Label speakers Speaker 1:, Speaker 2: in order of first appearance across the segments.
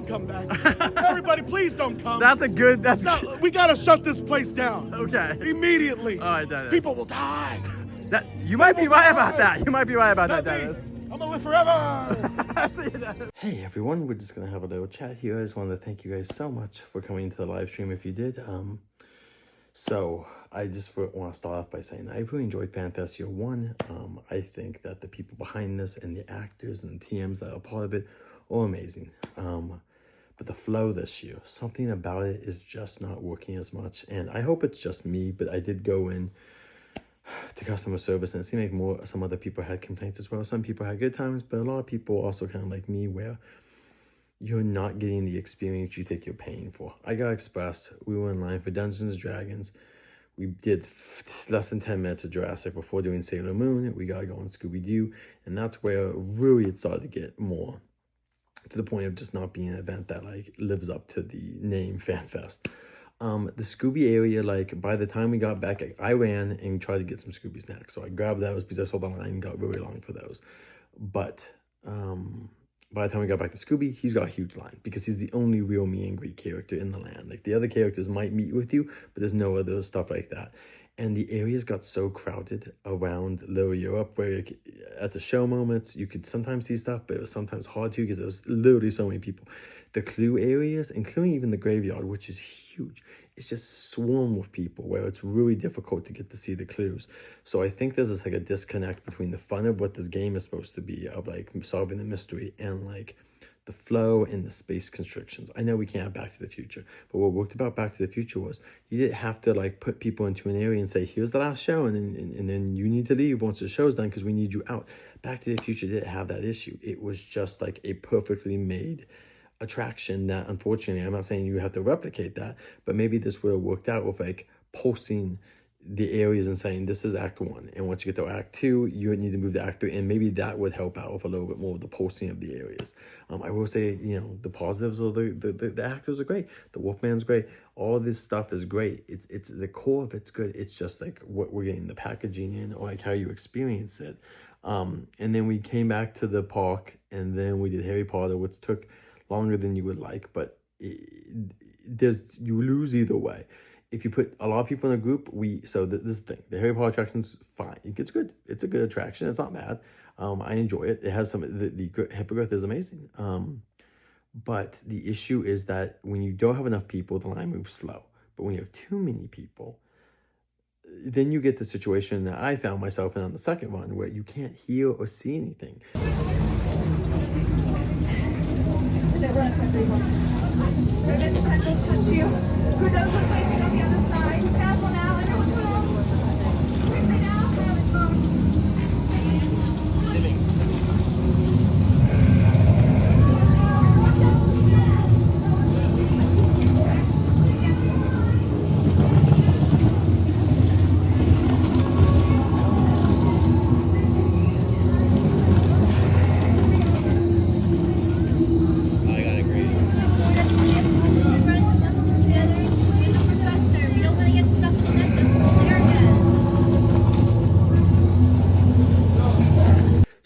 Speaker 1: don't come back. Everybody, please don't come.
Speaker 2: That's a good. That's
Speaker 1: So, we gotta shut this place down.
Speaker 2: okay.
Speaker 1: Immediately.
Speaker 2: All right, Dennis.
Speaker 1: People will die.
Speaker 2: That you might be right about that. You might be right about
Speaker 1: Not
Speaker 2: that,
Speaker 1: me.
Speaker 2: Dennis.
Speaker 1: I'm gonna live forever.
Speaker 2: See you, Dennis. Hey everyone, we're just gonna have a little chat here. I just wanted to thank you guys so much for coming to the live stream. If you did, so I just want to start off by saying I really enjoyed FanFest Year 1. I think that the people behind this and the actors and the TMs that are part of it are amazing. But the flow this year, something about it is just not working as much. And I hope it's just me, but I did go in to customer service and it seemed like some other people had complaints as well. Some people had good times, but a lot of people also kind of like me where you're not getting the experience you think you're paying for. I got Express. We were in line for Dungeons & Dragons. We did less than 10 minutes of Jurassic before doing Sailor Moon. We got to go on Scooby-Doo. And that's where really it started to get more to the point of just not being an event that like lives up to the name FanFest. The Scooby area, like by the time we got back, I ran and tried to get some Scooby snacks. So I grabbed those because I saw the line got really long for those. But by the time we got back to Scooby, he's got a huge line because he's the only real meet and greet character in the land. Like the other characters might meet with you, but there's no other stuff like that. And the areas got so crowded around Little Europe where at the show moments, you could sometimes see stuff, but it was sometimes hard to because there was literally so many people. The Clue areas, including even the graveyard, which is huge, it's just swarmed with people where it's really difficult to get to see the clues. So I think there's this like a disconnect between the fun of what this game is supposed to be of like solving the mystery and like the flow and the space constrictions. I know we can't have Back to the Future, but what worked about Back to the Future was you didn't have to like put people into an area and say, here's the last show, and then you need to leave once the show's done because we need you out. Back to the Future didn't have that issue. It was just like a perfectly made attraction that unfortunately, I'm not saying you have to replicate that, but maybe this would have worked out with like pulsing the areas and saying this is Act 1, and once you get to Act 2 you need to move to Act 3, and maybe that would help out with a little bit more of the pulsing of the areas. I will say, you know, the positives are the actors are great, the Wolfman's great, all this stuff is great, it's the core of it's good, it's just like what we're getting the packaging in or like how you experience it. And then we came back to the park and then we did Harry Potter, which took longer than you would like, but you lose either way. If you put a lot of people in a group, this is the thing. The Harry Potter attraction's fine. It's good. It's a good attraction. It's not bad. I enjoy it. It has some, the Hippogriff is amazing. But the issue is that when you don't have enough people, the line moves slow. But when you have too many people, then you get the situation that I found myself in on the second one where you can't hear or see anything.
Speaker 3: Who does look facing on the other side? Careful now, everyone put on. Quickly now,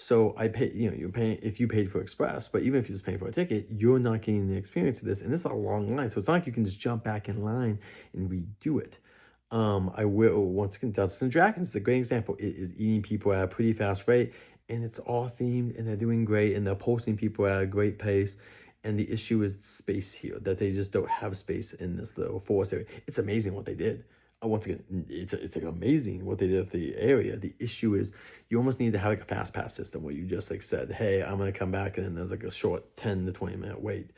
Speaker 2: So I pay, you know, you're paying if you paid for Express, but even if you're just paying for a ticket, you're not getting the experience of this. And this is a long line. So it's not like you can just jump back in line and redo it. I will, once again, Dungeons & Dragons is a great example. It is eating people at a pretty fast rate, and it's all themed, and they're doing great, and they're posting people at a great pace. And the issue is space here, that they just don't have space in this little forest area. It's amazing what they did. Once again, it's like amazing what they did with the area. The issue is you almost need to have like a fast pass system where you just like said, hey, I'm going to come back, and then there's like a short 10 to 20 minute wait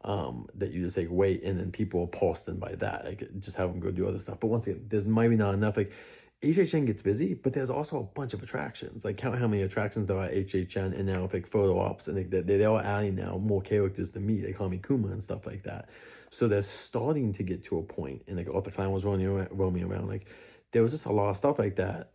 Speaker 2: that you just like wait, and then people will pulse them by that. Like just have them go do other stuff. But once again, there's maybe not enough. Like HHN gets busy, but there's also a bunch of attractions. Like count how many attractions there are at HHN, and now with like photo ops, and they're all adding now more characters to meet. They call me Kuma and stuff like that. So they're starting to get to a point, and like Arthur Clown was roaming around. Like there was just a lot of stuff like that.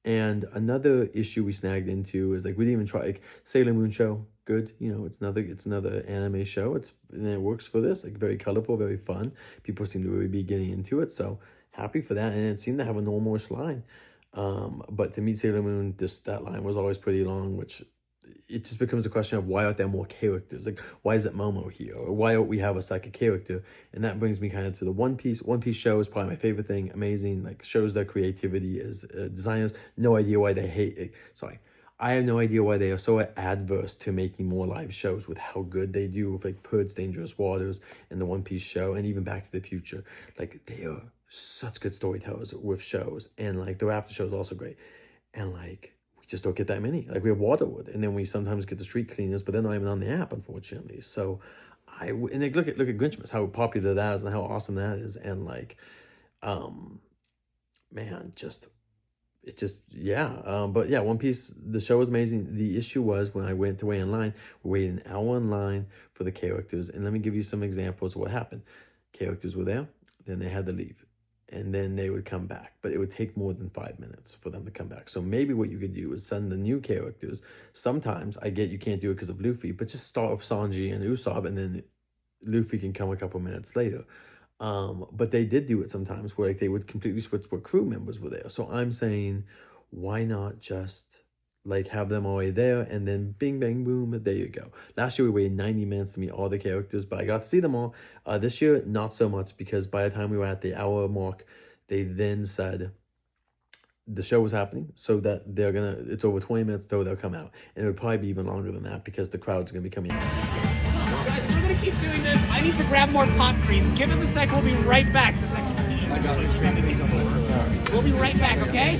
Speaker 2: And another issue we snagged into is like we didn't even try like Sailor Moon show. Good, you know, it's another anime show. And it works for this, like very colorful, very fun. People seem to really be getting into it, so happy for that. And it seemed to have a normal-ish line. But to meet Sailor Moon, that line was always pretty long, which it just becomes a question of why aren't there more characters? Like, why is it Momo here? Or why don't we have a second character? And that brings me kind of to the One Piece. One Piece show is probably my favorite thing. Amazing. Like, shows their creativity as designers. No idea why they hate it. Sorry. I have no idea why they are so adverse to making more live shows with how good they do with like Purge Dangerous Waters and the One Piece show and even Back to the Future. Like, they are such good storytellers with shows. And like, the Raptor show is also great. And like, just don't get that many. Like, we have Waterwood, and then we sometimes get the street cleaners, but they're not even on the app, unfortunately. So and like, look at Grinchmas, how popular that is and how awesome that is. And like, man, but yeah, One Piece, the show was amazing. The issue was when I went to wait in line, we waited an hour in line for the characters. And let me give you some examples of what happened. Characters were there, then they had to leave. And then they would come back. But it would take more than 5 minutes for them to come back. So maybe what you could do is send the new characters. Sometimes, I get you can't do it because of Luffy, but just start with Sanji and Usopp, and then Luffy can come a couple minutes later. But they did do it sometimes where like they would completely switch where crew members were there. So I'm saying, why not just like have them already there and then bing, bang, boom, there you go. Last year we waited 90 minutes to meet all the characters, but I got to see them all. This year, not so much, because by the time we were at the hour mark, they then said the show was happening, so that it's over 20 minutes till they'll come out. And it would probably be even longer than that because the crowd's gonna be coming out.
Speaker 4: Guys, we're gonna keep doing this. I need to grab more pop greens. Give us a sec, we'll be right back. We'll be right back, okay?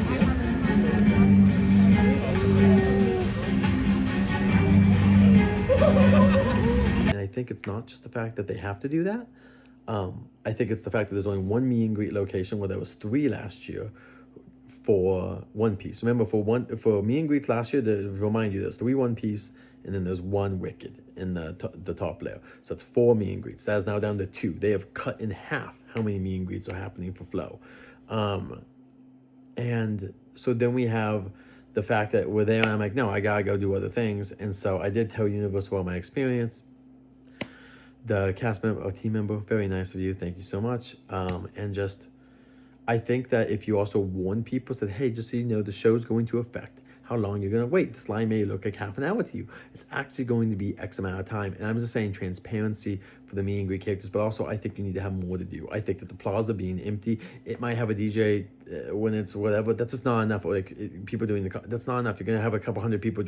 Speaker 2: And I think it's not just the fact that they have to do that. I think it's the fact that there's only one meet and greet location where there was 3 last year for One Piece. Remember, for meet and greets last year, to remind you, there's 3 One Piece, and then there's 1 Wicked in the top layer. So it's 4 meet and greets. That is now down to 2. They have cut in half how many meet and greets are happening for Flow. And so then we have the fact that we're there, and I'm like, no, I gotta go do other things. And so I did tell Universal about my experience. The cast member or team member, very nice of you, thank you so much. And just, I think that if you also warn people, said, hey, just so you know, the show's going to affect how long you're going to wait. This line may look like half an hour to you. It's actually going to be X amount of time. And I'm just saying transparency for the meet and greet characters, but also I think you need to have more to do. I think that the plaza being empty, it might have a DJ when it's whatever. That's just not enough. Like people doing that's not enough. You're going to have a couple hundred people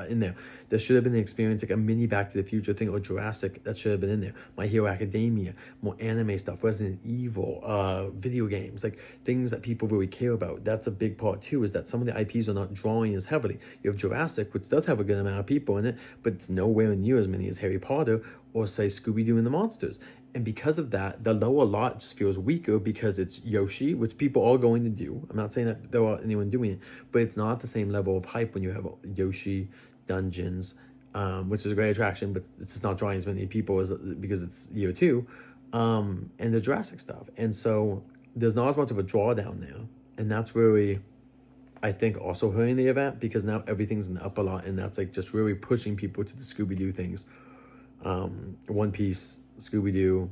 Speaker 2: in there. There should have been an experience like a mini Back to the Future thing or Jurassic that should have been in there. My Hero Academia, more anime stuff, Resident Evil, video games, like things that people really care about. That's a big part too, is that some of the IPs are not drawing as heavily. You have Jurassic, which does have a good amount of people in it, but it's nowhere near as many as Harry Potter or say Scooby-Doo and the Monsters. And because of that, the lower lot just feels weaker because it's Yoshi, which people are going to do. I'm not saying that there are anyone doing it, but it's not the same level of hype when you have Yoshi, Dungeons, which is a great attraction, but it's just not drawing as many people because it's year 2, and the Jurassic stuff. And so there's not as much of a drawdown there. And that's really, I think, also hurting the event because now everything's in the upper lot, and that's like just really pushing people to the Scooby-Doo things. One Piece, Scooby-Doo,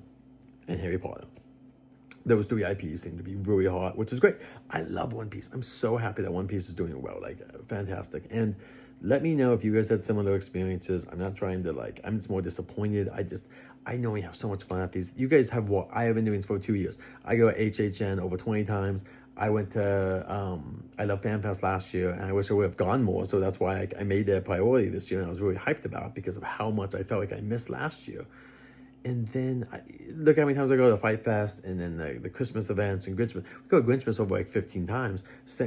Speaker 2: and Harry Potter. Those 3 IPs seem to be really hot, which is great. I love One Piece. I'm so happy that One Piece is doing well. Like, fantastic. And let me know if you guys had similar experiences. I'm not trying to I'm just more disappointed. I know we have so much fun at these. You guys have what I have been doing for 2 years. I go to HHN over 20 times. I went to, I love FanFest last year, and I wish I would have gone more. So that's why I made that a priority this year, and I was really hyped about it because of how much I felt like I missed last year. And then look how many times I go to Fight Fest and then the Christmas events and Grinchmas. We go to Grinchmas over 15 times.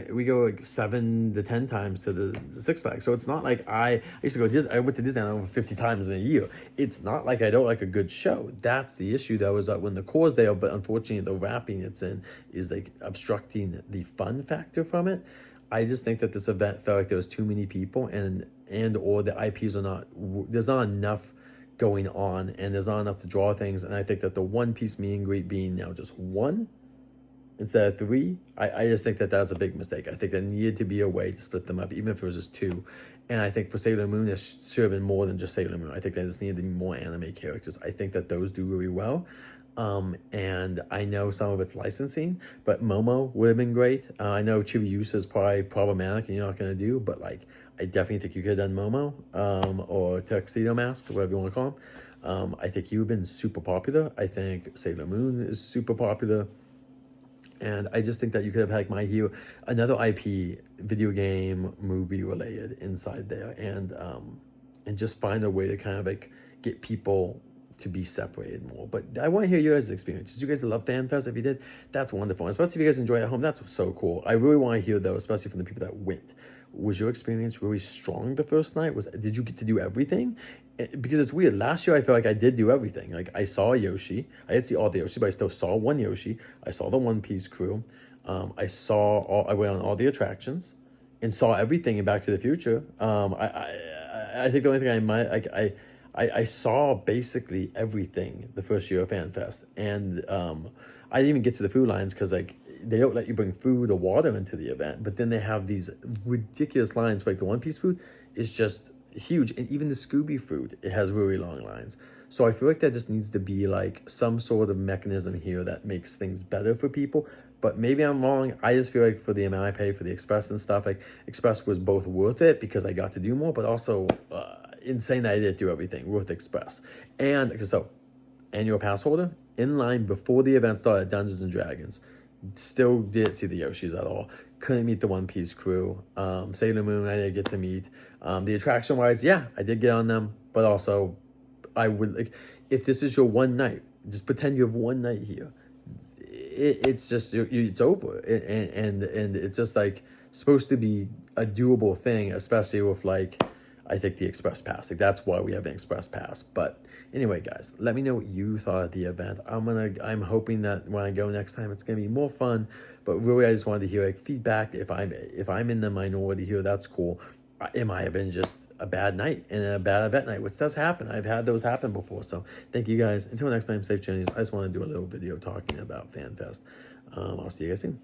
Speaker 2: We go 7 to 10 times to the Six Flags. So it's not like I used to go I went to Disneyland over 50 times in a year. It's not like I don't like a good show. That's the issue though, is that when the core's there, but unfortunately the wrapping it's in is like obstructing the fun factor from it. I just think that this event felt like there was too many people and or the IPs are not, there's not enough going on, and there's not enough to draw things. And I think that the One Piece meet and greet being now just 1 instead of 3, I just think that that's a big mistake. I think there needed to be a way to split them up, even if it was just 2. And I think for Sailor Moon, there should have been more than just Sailor Moon. I think there just needed to be more anime characters. I think that those do really well. And I know some of it's licensing, but Momo would have been great. I know Chibiusa is probably problematic and you're not going to do, but like, I definitely think you could have done Momo, or Tuxedo Mask, whatever you want to call him. I think you've been super popular. I think Sailor Moon is super popular. And I just think that you could have had My Hero, another IP, video game, movie related inside there, and just find a way to kind of like get people to be separated more. But I want to hear your guys' experiences. You guys love FanFest? If you did, that's wonderful. Especially if you guys enjoy it at home, that's so cool. I really want to hear though, especially from the people that went. Was your experience really strong the first night? Did you get to do everything? Because it's weird. Last year I feel like I did do everything. Like I saw Yoshi. I didn't see all the Yoshi, but I still saw one Yoshi. I saw the One Piece crew. I went on all the attractions and saw everything in Back to the Future. I think the only thing I saw basically everything the first year of FanFest, and I didn't even get to the food lines because like they don't let you bring food or water into the event. But then they have these ridiculous lines for like the One Piece food is just huge, and even the Scooby food, it has really long lines. So I feel like there just needs to be like some sort of mechanism here that makes things better for people. But maybe I'm wrong. I just feel like for the amount I paid for the Express and stuff, like Express was both worth it because I got to do more, but also insane that I didn't do everything worth Express. And so annual pass holder in line before the event started at Dungeons and Dragons. Still didn't see the Yoshis at all. Couldn't meet the One Piece crew. Sailor Moon, I didn't get to meet. The attraction rides, yeah, I did get on them. But also, I would like, if this is your one night, just pretend you have one night here. It's just it's over, and it's just like supposed to be a doable thing, especially with like. I think the Express Pass. Like that's why we have an Express Pass. But anyway, guys, let me know what you thought of the event. I'm hoping that when I go next time, it's gonna be more fun. But really, I just wanted to hear like feedback. If I'm in the minority here, that's cool. It might have been just a bad night and a bad event night, which does happen. I've had those happen before. So thank you guys. Until next time, safe journeys. I just want to do a little video talking about FanFest. I'll see you guys soon.